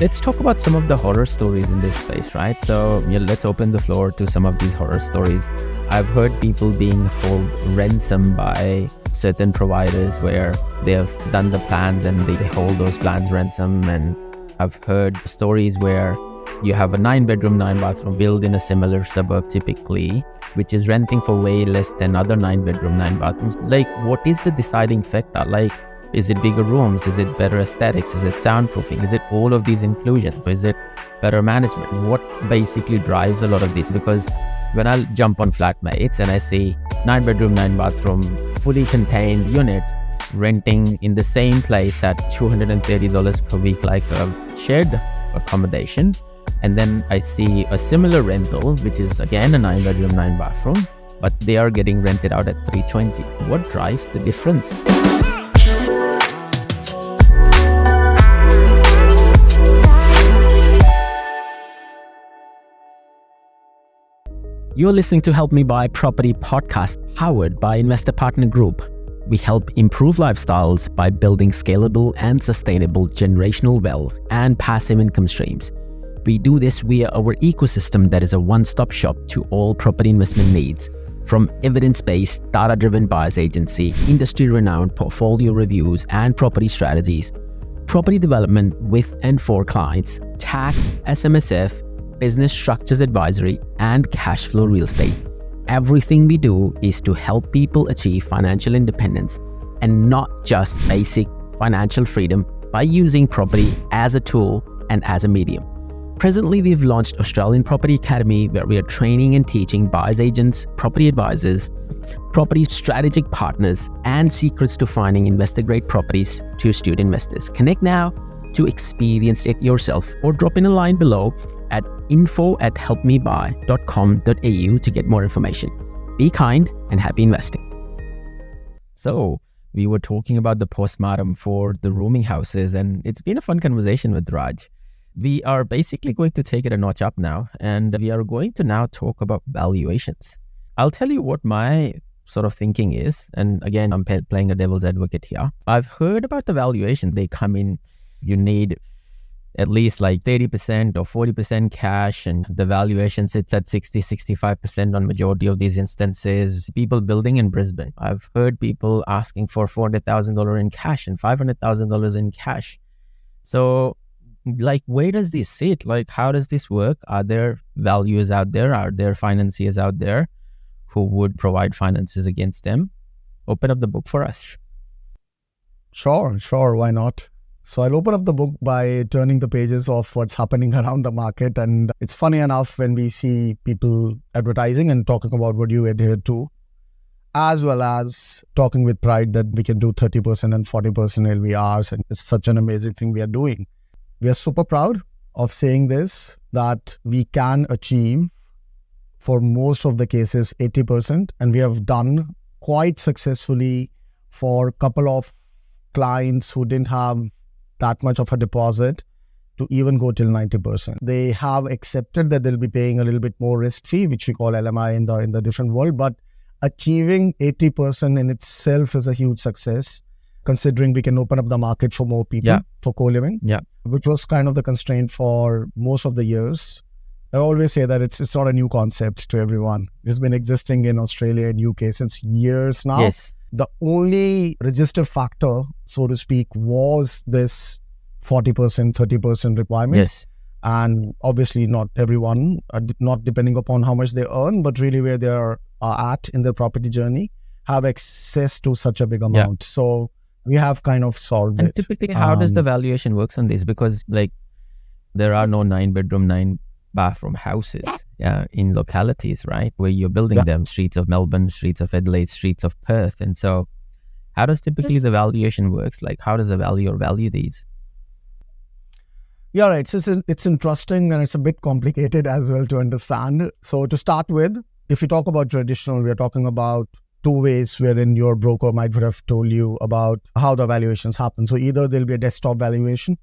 Let's talk about some of the horror stories in this space, right? So let's open the floor to some of these horror stories. I've heard people being held ransom by certain providers where they have done the plans and they hold those plans ransom. And I've heard stories where you have a 9-bedroom, 9-bathroom built in a similar suburb typically, which is renting for way less than other 9-bedroom, 9-bathrooms. Like, what is the deciding factor? Like, is it bigger rooms? Is it better aesthetics? Is it soundproofing? Is it all of these inclusions? Is it better management? What basically drives a lot of this? Because when I jump on Flatmates and I see 9-bedroom, 9-bathroom, fully contained unit renting in the same place at $230 per week, like a shared accommodation, and then I see a similar rental, which is again a 9-bedroom, 9-bathroom, but they are getting rented out at $320. What drives the difference? You're listening to Help Me Buy Property podcast, powered by Investor Partner Group. We help improve lifestyles by building scalable and sustainable generational wealth and passive income streams. We do this via our ecosystem that is a one-stop shop to all property investment needs, from evidence-based, data-driven buyers agency, industry-renowned portfolio reviews and property strategies, property development with and for clients, tax, SMSF, business structures advisory, and cash flow real estate. Everything we do is to help people achieve financial independence and not just basic financial freedom by using property as a tool and as a medium. Presently, we've launched Australian Property Academy, where we are training and teaching buyers agents, property advisors, property strategic partners, and secrets to finding investor-grade properties to astute investors. Connect now to experience it yourself, or drop in a line below at info@helpmebuy.com.au to get more information. Be kind and happy investing. So we were talking about the postmortem for the rooming houses, and it's been a fun conversation with Raj. We are basically going to take it a notch up now, and we are going to now talk about valuations. I'll tell you what my sort of thinking is, and again, I'm playing a devil's advocate here. I've heard about the valuation. They come in, you need at least like 30% or 40% cash, and the valuation sits at 60-65% on majority of these instances. People building in Brisbane, I've heard people asking for $400,000 in cash and $500,000 in cash. So like, where does this sit? Like, how does this work? Are there valuers out there? Are there financiers out there who would provide finances against them? Open up the book for us. Sure. Why not? So I'll open up the book by turning the pages of what's happening around the market. And it's funny enough when we see people advertising and talking about what you adhere to, as well as talking with pride that we can do 30% and 40% LVRs. And it's such an amazing thing we are doing. We are super proud of saying this, that we can achieve, for most of the cases, 80%. And we have done quite successfully for a couple of clients who didn't have that much of a deposit to even go till 90%. They have accepted that they'll be paying a little bit more risk fee, which we call LMI in the different world, but achieving 80% in itself is a huge success, considering we can open up the market for more people for co-living, which was kind of the constraint for most of the years. I always say that it's not a new concept to everyone. It's been existing in Australia and UK since years now. Yes. The only register factor, so to speak, was this 40%, 30% requirement. Yes. And obviously not everyone, not depending upon how much they earn, but really where they are at in their property journey, have access to such a big amount. So we have kind of solved it. And typically, how does the valuation works on this? Because like, there are no 9-bedroom, 9-bathroom houses in localities, right? Where you're building them, streets of Melbourne, streets of Adelaide, streets of Perth. And so how does typically the valuation works? Like, how does a valuer value these? Yeah, right. So it's interesting, and it's a bit complicated as well to understand. So to start with, if we talk about traditional, we are talking about two ways wherein your broker might have told you about how the valuations happen. So either there'll be a desktop valuation,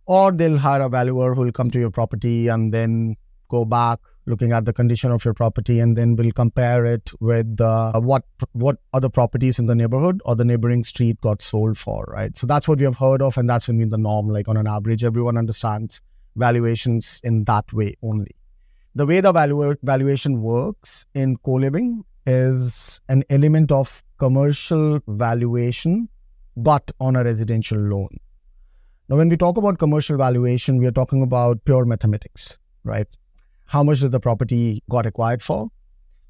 or they'll hire a valuer who will come to your property and then go back looking at the condition of your property, and then we'll compare it with what other properties in the neighborhood or the neighboring street got sold for, right? So that's what we have heard of, and that's been the norm. Like on an average, everyone understands valuations in that way only. The way the valuation works in co-living is an element of commercial valuation, but on a residential loan. Now, when we talk about commercial valuation, we are talking about pure mathematics, right? How much did the property got acquired for?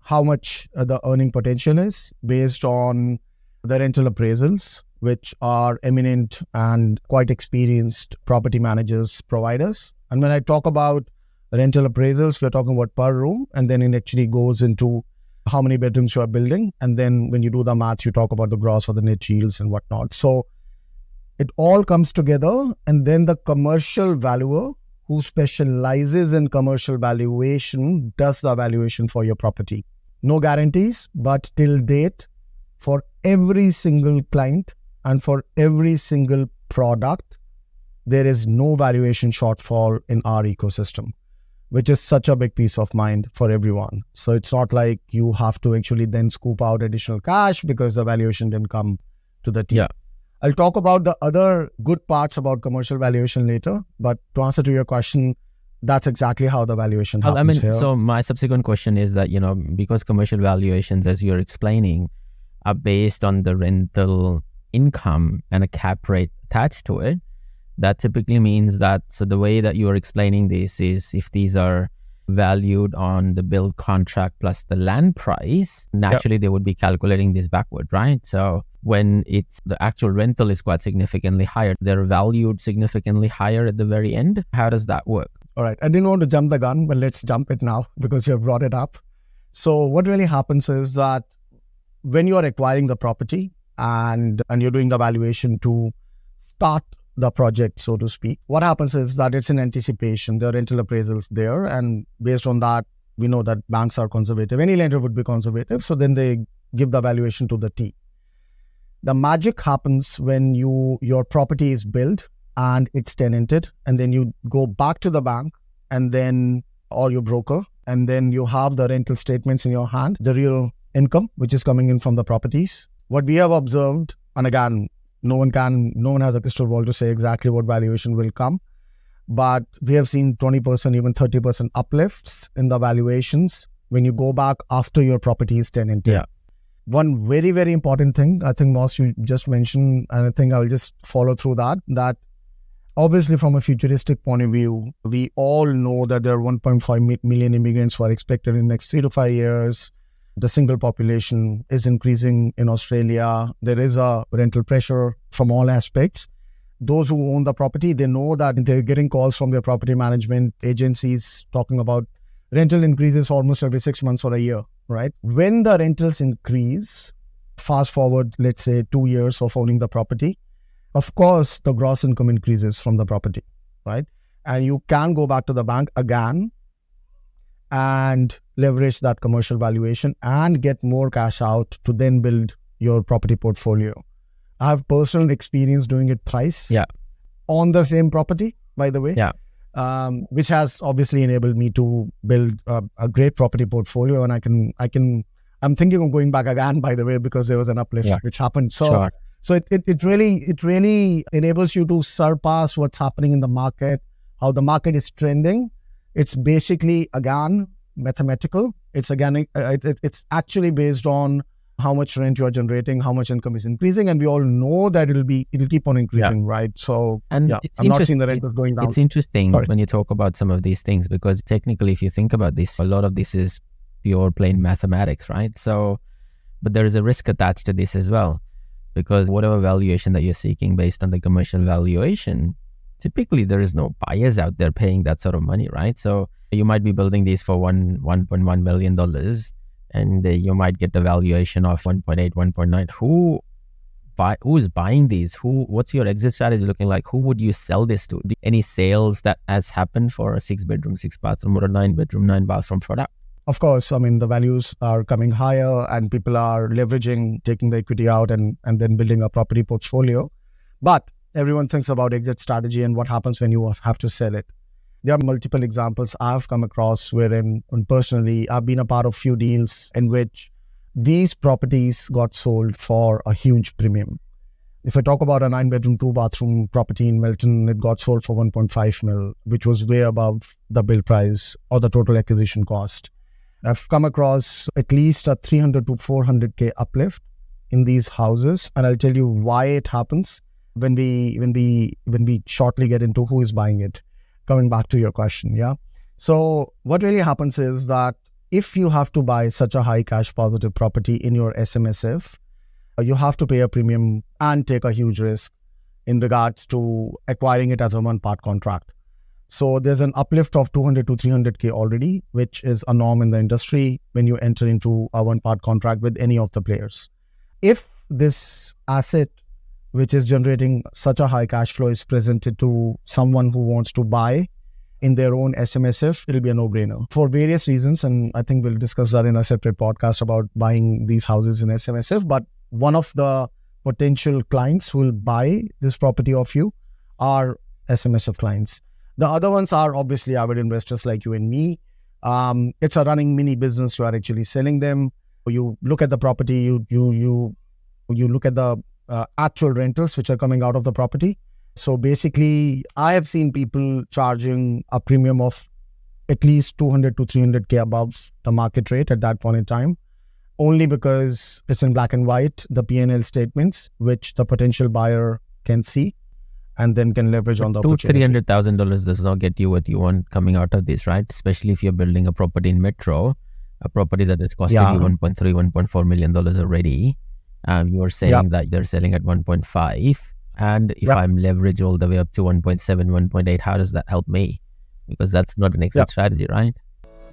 How much the earning potential is based on the rental appraisals, which are eminent and quite experienced property managers, providers. And when I talk about rental appraisals, we're talking about per room, and then it actually goes into how many bedrooms you are building. And then when you do the math, you talk about the gross or the net yields and whatnot. So it all comes together, and then the commercial valuer who specializes in commercial valuation does the valuation for your property. No guarantees, but till date, for every single client and for every single product, there is no valuation shortfall in our ecosystem, which is such a big peace of mind for everyone. So it's not like you have to actually then scoop out additional cash because the valuation didn't come to the team. Yeah. I'll talk about the other good parts about commercial valuation later, but to answer to your question, that's exactly how the valuation happens here. So my subsequent question is that, because commercial valuations, as you're explaining, are based on the rental income and a cap rate attached to it, that typically means that, so the way that you're explaining this is if these are valued on the build contract plus the land price, naturally they would be calculating this backward, right? So when it's the actual rental is quite significantly higher, they're valued significantly higher at the very end. How does that work? All right. I didn't want to jump the gun, but let's jump it now because you have brought it up. So what really happens is that when you are acquiring the property and you're doing the valuation to start the project, so to speak, what happens is that it's in anticipation. There are rental appraisals there, and based on that, we know that banks are conservative. Any lender would be conservative. So then they give the valuation to the T. The magic happens when your property is built and it's tenanted, and then you go back to the bank and then, or your broker, and then you have the rental statements in your hand, the real income, which is coming in from the properties. What we have observed, and again, no one has a crystal ball to say exactly what valuation will come, but we have seen 20%, even 30% uplifts in the valuations when you go back after your property is tenanted. Yeah. One very, very important thing, I think Moss, you just mentioned, and I think I'll just follow through that obviously from a futuristic point of view, we all know that there are 1.5 million immigrants who are expected in the next 3 to 5 years. The single population is increasing in Australia. There is a rental pressure from all aspects. Those who own the property, they know that they're getting calls from their property management agencies talking about rental increases almost every 6 months or a year, right? When the rentals increase, fast forward, let's say 2 years of owning the property, of course, the gross income increases from the property, right? And you can go back to the bank again and leverage that commercial valuation and get more cash out to then build your property portfolio. I have personal experience doing it thrice on the same property, by the way, which has obviously enabled me to build a great property portfolio. And I'm thinking of going back again, by the way, because there was an uplift which happened. So, so it really enables you to surpass what's happening in the market, how the market is trending. It's basically, again, mathematical. It's actually based on how much rent you are generating, how much income is increasing, and we all know that it'll keep on increasing, right? So, I'm not seeing the rent going down. It's interesting when you talk about some of these things, because technically, if you think about this, a lot of this is pure plain mathematics, right? So, but there is a risk attached to this as well, because whatever valuation that you're seeking based on the commercial valuation, typically there is no buyers out there paying that sort of money, right? So you might be building these for $1.1 million, and you might get the valuation of 1.8, 1.9. Who is buying these? What's your exit strategy looking like? Who would you sell this to? Any sales that has happened for a 6-bedroom, 6-bathroom or a 9-bedroom, 9-bathroom product? Of course, I mean, the values are coming higher and people are leveraging, taking the equity out and then building a property portfolio. But everyone thinks about exit strategy and what happens when you have to sell it. There are multiple examples I've come across wherein, and personally, I've been a part of few deals in which these properties got sold for a huge premium. If I talk about a 9-bedroom, 2-bathroom property in Milton, it got sold for 1.5 mil, which was way above the bill price or the total acquisition cost. I've come across at least a 300 to 400K uplift in these houses, and I'll tell you why it happens when we shortly get into who is buying it. Coming back to your question, yeah. So what really happens is that if you have to buy such a high cash positive property in your SMSF, you have to pay a premium and take a huge risk in regards to acquiring it as a one-part contract. So there's an uplift of 200 to 300K already, which is a norm in the industry when you enter into a one-part contract with any of the players. If this asset, which is generating such a high cash flow, is presented to someone who wants to buy in their own SMSF, it'll be a no-brainer for various reasons. And I think we'll discuss that in a separate podcast about buying these houses in SMSF. But one of the potential clients who will buy this property of you are SMSF clients. The other ones are obviously avid investors like you and me. It's a running mini business. You are actually selling them. You look at the property, you look at the actual rentals which are coming out of the property. So basically, I have seen people charging a premium of at least 200 to 300K above the market rate at that point in time, only because it's in black and white, the P&L statements, which the potential buyer can see and then can leverage on the opportunity. $300,000 does not get you what you want coming out of this, right? Especially if you're building a property in Metro, a property that is costing you $1.3, $1.4 million already. You are saying that they're selling at 1.5. And if I'm leveraged all the way up to 1.7, 1.8, how does that help me? Because that's not an exit strategy, right?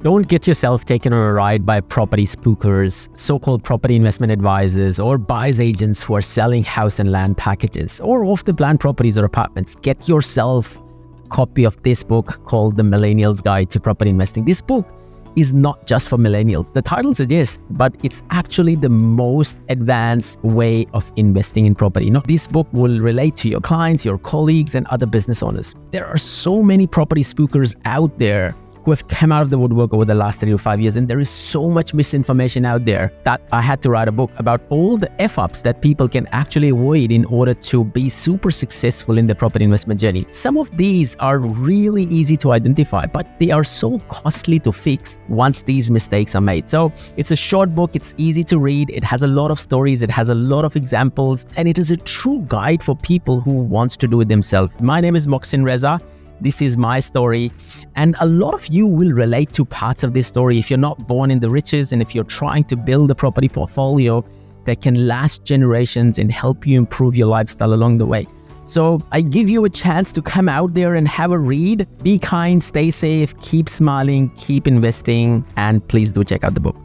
Don't get yourself taken on a ride by property spookers, so-called property investment advisors, or buyer's agents who are selling house and land packages or off-the-plan properties or apartments. Get yourself a copy of this book called The Millennial's Guide to Property Investing. This book is not just for millennials. The title suggests, but it's actually the most advanced way of investing in property. You know, this book will relate to your clients, your colleagues, and other business owners. There are so many property spookers out there who have come out of the woodwork over the last 3 to 5 years, and there is so much misinformation out there that I had to write a book about all the F-ups that people can actually avoid in order to be super successful in the property investment journey. Some of these are really easy to identify, but they are so costly to fix once these mistakes are made. So it's a short book, it's easy to read, it has a lot of stories, it has a lot of examples, and it is a true guide for people who wants to do it themselves. My name is Moxin Reza. This is my story, and a lot of you will relate to parts of this story if you're not born in the riches and if you're trying to build a property portfolio that can last generations and help you improve your lifestyle along the way. So I give you a chance to come out there and have a read. Be kind, stay safe, keep smiling, keep investing, and please do check out the book.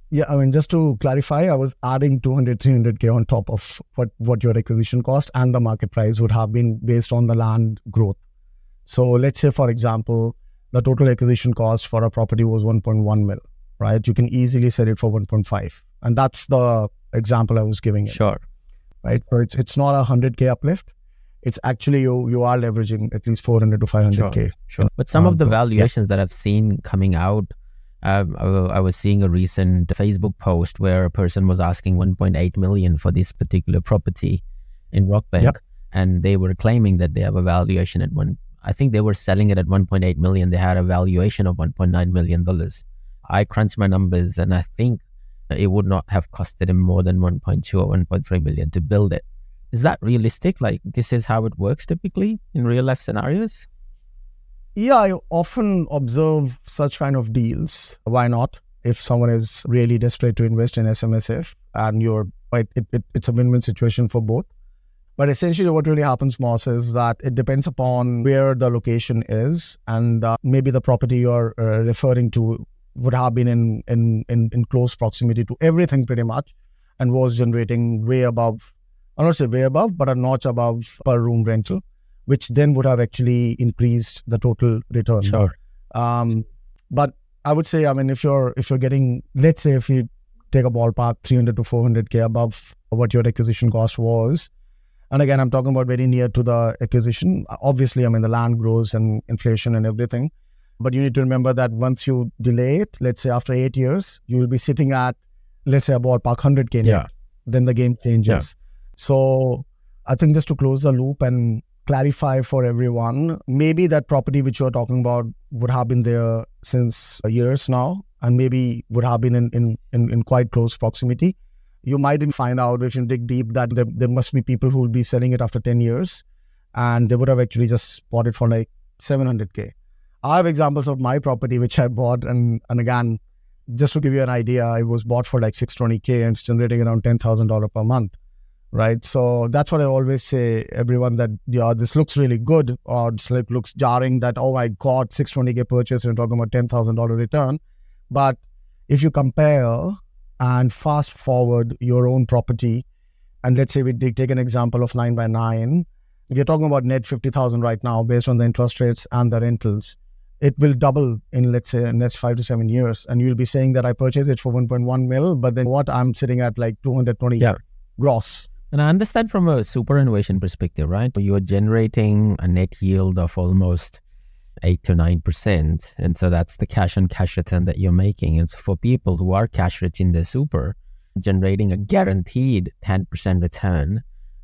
Yeah, I mean, just to clarify, I was adding 200, 300K on top of what your acquisition cost and the market price would have been based on the land growth. So let's say, for example, the total acquisition cost for a property was 1.1 mil, right? You can easily sell it for 1.5. And that's the example I was giving. Sure. Right? So it's not a 100K uplift. It's actually you are leveraging at least 400 to 500K. Sure. But some of the valuations that I've seen coming out, I was seeing a recent Facebook post where a person was asking 1.8 million for this particular property in Rockbank, and they were claiming that they have a valuation at I think they were selling it at 1.8 million. They had a valuation of $1.9 million. I crunched my numbers, and I think it would not have costed him more than 1.2 or 1.3 million to build it. Is that realistic? Like, this is how it works typically in real life scenarios? Yeah, I often observe such kind of deals. Why not? If someone is really desperate to invest in SMSF and it's a win-win situation for both. But essentially what really happens, Moss, is that it depends upon where the location is, and maybe the property you're referring to would have been in close proximity to everything pretty much, and was generating way above, I don't say way above, but a notch above per room rental, which then would have actually increased the total return. Sure. But I would say, I mean, if you're getting, let's say if you take a ballpark 300 to 400K above what your acquisition cost was. And again, I'm talking about very near to the acquisition. Obviously, the land grows and inflation and everything. But you need to remember that once you delay it, let's say after 8 years, you will be sitting at, let's say, a ballpark 100K net. Then the game changes. Yeah. So I think just to close the loop and clarify for everyone, maybe that property which you're talking about would have been there since years now, and maybe would have been in quite close proximity. You might find out, if you dig deep, that there must be people who will be selling it after 10 years, and they would have actually just bought it for like 700K. I have examples of my property which I bought, and again, just to give you an idea, it was bought for like 620K and it's generating around $10,000 per month, right? So that's what I always say, everyone, that this looks really good, or this looks jarring that, oh my God, 620K purchase and talking about $10,000 return. But if you compare and fast forward your own property, and let's say we take an example of 9x9, if you're talking about net 50,000 right now based on the interest rates and the rentals, it will double in, let's say, the next 5 to 7 years. And you'll be saying that I purchased it for 1.1 mil, but then what, I'm sitting at like 220 gross. And I understand from a superannuation perspective, right? You are generating a net yield of almost 8 to 9%. And so that's the cash on cash return that you're making. And so for people who are cash rich in their super, generating a guaranteed 10% return,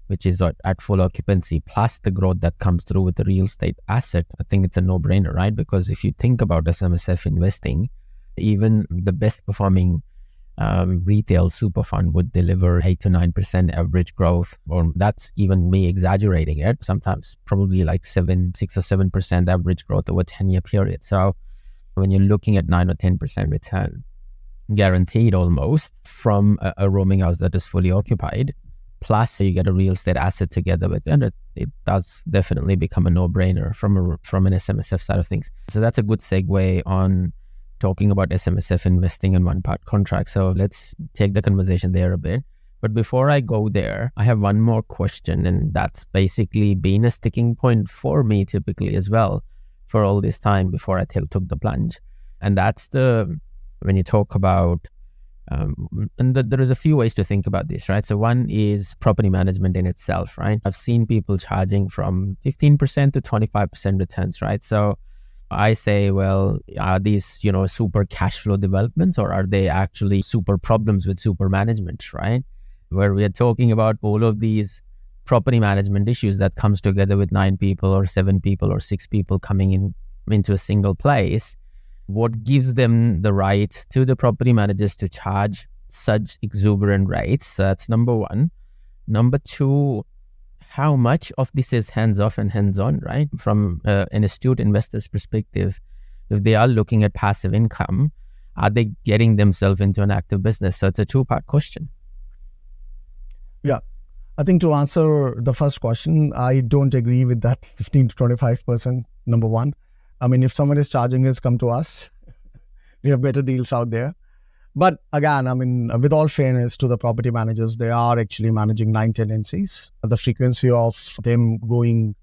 which is at full occupancy, plus the growth that comes through with the real estate asset, I think it's a no-brainer, right? Because if you think about SMSF investing, even the best performing retail super fund would deliver 8 to 9% average growth, or that's even me exaggerating it. Sometimes probably like 6 or 7% average growth over a 10-year period. So when you're looking at 9 or 10% return, guaranteed almost from a roaming house that is fully occupied, plus you get a real estate asset together with it, it does definitely become a no-brainer from an SMSF side of things. So that's a good segue on talking about SMSF investing in one-part contract. So let's take the conversation there a bit. But before I go there, I have one more question, and that's basically been a sticking point for me typically as well for all this time before I took the plunge. And that's when you talk about, there is a few ways to think about this, right? So one is property management in itself, right? I've seen people charging from 15% to 25% returns, right? So I say, well, are these, super cash flow developments, or are they actually super problems with super management, right? Where we are talking about all of these property management issues that comes together with 9 people or 7 people or 6 people coming into a single place. What gives them the right to the property managers to charge such exuberant rates? So that's number one. Number two, how much of this is hands-off and hands-on, right? From an astute investor's perspective, if they are looking at passive income, are they getting themselves into an active business? So it's a two-part question. Yeah. I think to answer the first question, I don't agree with that 15 to 25%, number one. If someone is charging us, come to us. We have better deals out there. But again, with all fairness to the property managers, they are actually managing 9 tenancies. The frequency of them going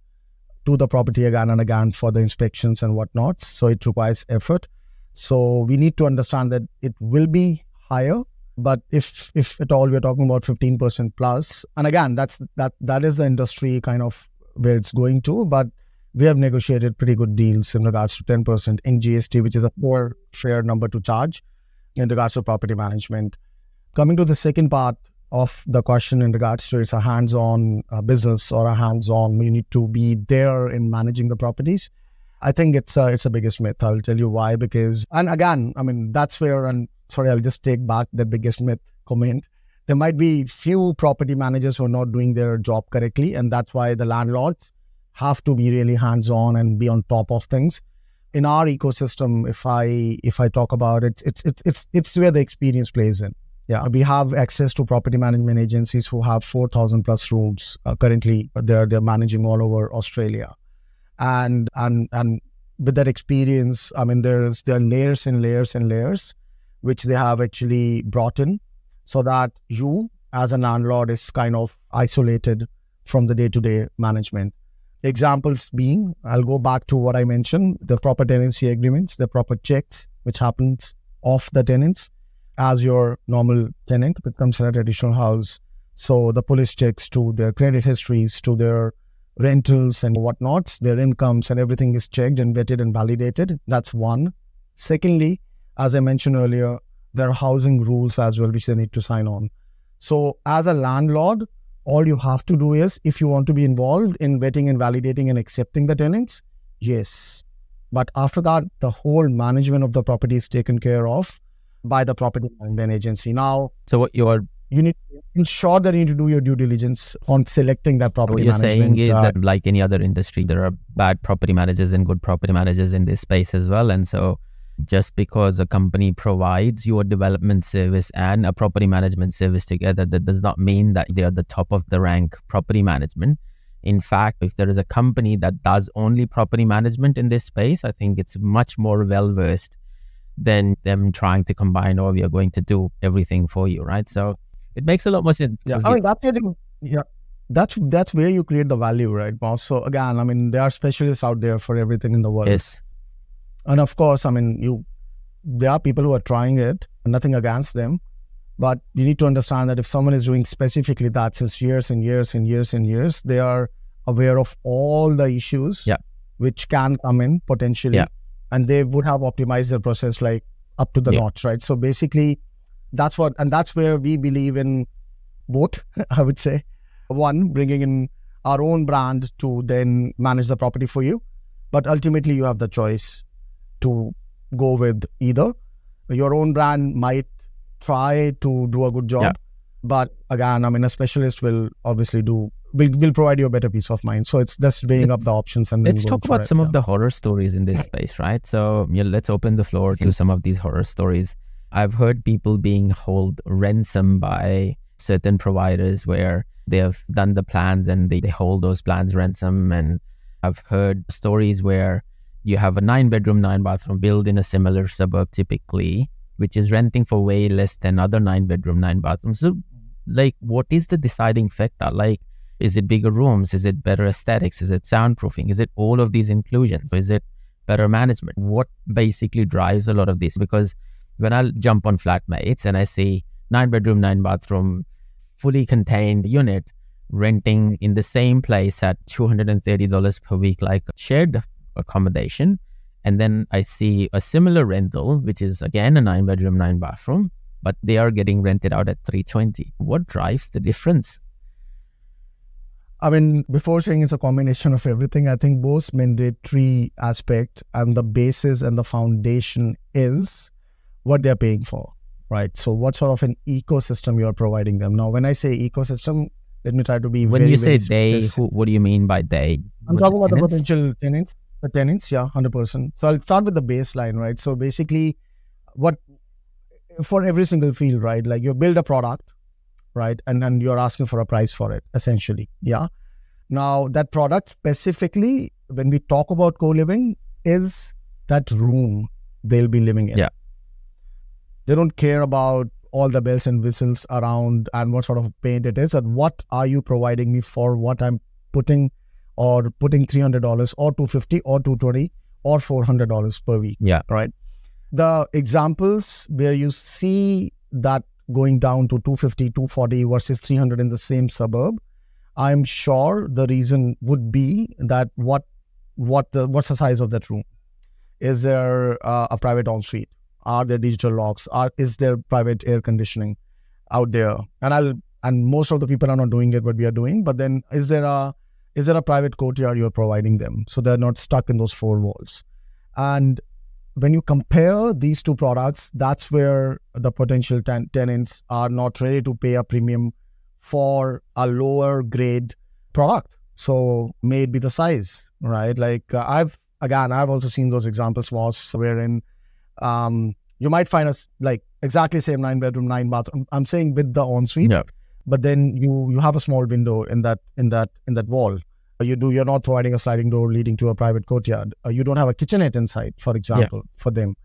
to the property again and again for the inspections and whatnot, so it requires effort. So we need to understand that it will be higher, but if at all we're talking about 15% plus, and again, that is the industry kind of where it's going to, but we have negotiated pretty good deals in regards to 10% in GST, which is a more fair number to charge in regards to property management. Coming to the second part of the question in regards to it's a hands-on business or a hands-on, you need to be there in managing the properties. I think it's a biggest myth. I'll tell you why, because, and again, that's where, and sorry, I'll just take back the biggest myth comment. There might be few property managers who are not doing their job correctly, and that's why the landlords have to be really hands-on and be on top of things. In our ecosystem, if I talk about it, it's where the experience plays in. Yeah, we have access to property management agencies who have 4,000 plus rooms currently. They're managing all over Australia, and with that experience, there are layers and layers and layers which they have actually brought in, so that you as a landlord is kind of isolated from the day-to-day management. Examples being, I'll go back to what I mentioned, the proper tenancy agreements, the proper checks, which happens off the tenants. as your normal tenant that comes in a traditional house. So the police checks to their credit histories, to their rentals and whatnots, their incomes and everything is checked and vetted and validated. That's one. Secondly, as I mentioned earlier, there are housing rules as well, which they need to sign on. So as a landlord, all you have to do is, if you want to be involved in vetting and validating and accepting the tenants, yes. But after that, the whole management of the property is taken care of by the property management agency. Now, so what you need to ensure that you need to do your due diligence on selecting that property what you're management. saying is that, like any other industry, there are bad property managers and good property managers in this space as well. And so just because a company provides you a development service and a property management service together, that does not mean that they are the top of the rank property management. In fact, if there is a company that does only property management in this space, I think it's much more well-versed than them trying to combine, oh, we are going to do everything for you, right? So it makes a lot more sense. Yeah, I mean, that's where you create the value, right, boss? So again, I mean, there are specialists out there for everything in the world. Yes. And of course, I mean, there are people who are trying it, nothing against them. But you need to understand that if someone is doing specifically that since years and years and years and years, they are aware of all the issues which can come in potentially. And they would have optimized their process like up to the notch, right? So basically, that's where we believe in both, I would say. One, bringing in our own brand to then manage the property for you. But ultimately, you have the choice to go with either. Your own brand might try to do a good job, but again, I mean, a specialist will obviously will provide you a better peace of mind. So it's just weighing up the options. And let's talk about some of the horror stories in this space, right? So let's open the floor to some of these horror stories. I've heard people being held ransom by certain providers where they have done the plans and they hold those plans ransom. And I've heard stories where you have a 9-bedroom, 9-bathroom built in a similar suburb typically, which is renting for way less than other 9-bedroom, 9-bathroom. So like, what is the deciding factor? Like, is it bigger rooms? Is it better aesthetics? Is it soundproofing? Is it all of these inclusions? Is it better management? What basically drives a lot of this? Because when I jump on Flatmates and I see 9-bedroom, 9-bathroom, fully contained unit renting in the same place at $230 per week, like shared accommodation, and then I see a similar rental, which is again a 9-bedroom, 9-bathroom, but they are getting rented out at $320. What drives the difference? I mean, before saying it's a combination of everything, I think both mandatory aspect and the basis and the foundation is what they're paying for, right? So what sort of an ecosystem you're providing them. Now, when I say ecosystem, let me try to be when you say they, what do you mean by they? I'm talking about the potential tenants. The tenants, 100%. So I'll start with the baseline, right? So basically, for every single field, right? Like you build a product, right? And you're asking for a price for it, essentially. Yeah. Now that product specifically, when we talk about co-living, is that room they'll be living in. Yeah. They don't care about all the bells and whistles around and what sort of paint it is and what are you providing me for what I'm putting $300 or $250 or $220 or $400 per week. Yeah. Right. The examples where you see that going down to $250, $240 versus $300 in the same suburb, I'm sure the reason would be that what's the size of that room? Is there a private ensuite? Are there digital locks? Is there private air conditioning out there? And most of the people are not doing it, what we are doing. But then is there a private courtyard you're providing them so they're not stuck in those four walls? And when you compare these two products, that's where the potential tenants are not ready to pay a premium for a lower grade product. So may it be the size, right? Like I've also seen those examples wherein you might find us like exactly same 9-bedroom, 9-bathroom. I'm saying with the ensuite, but then you have a small window in that wall. You're not providing a sliding door leading to a private courtyard. You don't have a kitchenette inside, for example, for them.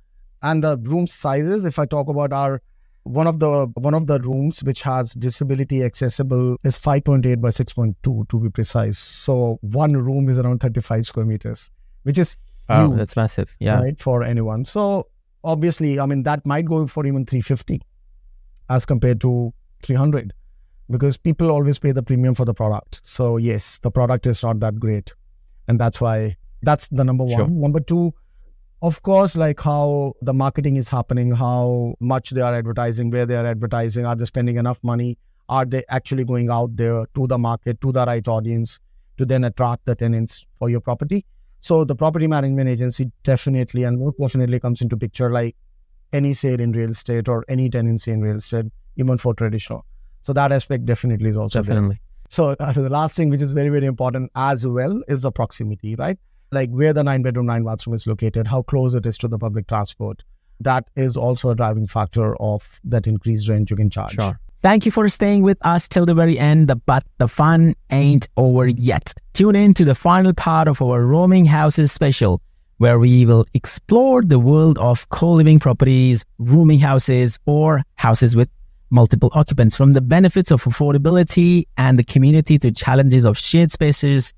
And the room sizes, if I talk about one of the rooms which has disability accessible is 5.8 by 6.2 to be precise. So one room is around 35 square meters, which is huge, that's massive. Yeah. Right, for anyone. So obviously, I mean, that might go for even $350, as compared to 300, because people always pay the premium for the product. So yes, the product is not that great. And that's why that's the number one. Sure. Number two, of course, like how the marketing is happening, how much they are advertising, where they are advertising, are they spending enough money? Are they actually going out there to the market, to the right audience, to then attract the tenants for your property? So the property management agency definitely and more fortunately comes into picture like any sale in real estate or any tenancy in real estate, even for traditional. So that aspect definitely is also there. So the last thing, which is very, very important as well, is the proximity, right? Like where the 9-bedroom, 9-bathroom is located, how close it is to the public transport. That is also a driving factor of that increased rent you can charge. Sure. Thank you for staying with us till the very end, but the fun ain't over yet. Tune in to the final part of our Roaming Houses special, where we will explore the world of co-living properties, rooming houses, or houses with multiple occupants, from the benefits of affordability and the community to challenges of shared spaces,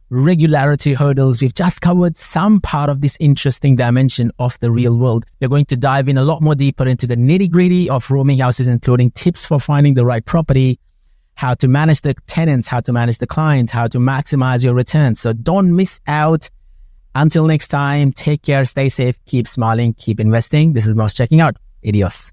regularity hurdles. We've just covered some part of this interesting dimension of the real world. We're going to dive in a lot more deeper into the nitty-gritty of roaming houses, including tips for finding the right property, how to manage the tenants, how to manage the clients, how to maximize your returns. So don't miss out. Until next time, take care, stay safe, keep smiling, keep investing. This is Mox checking out. Adios.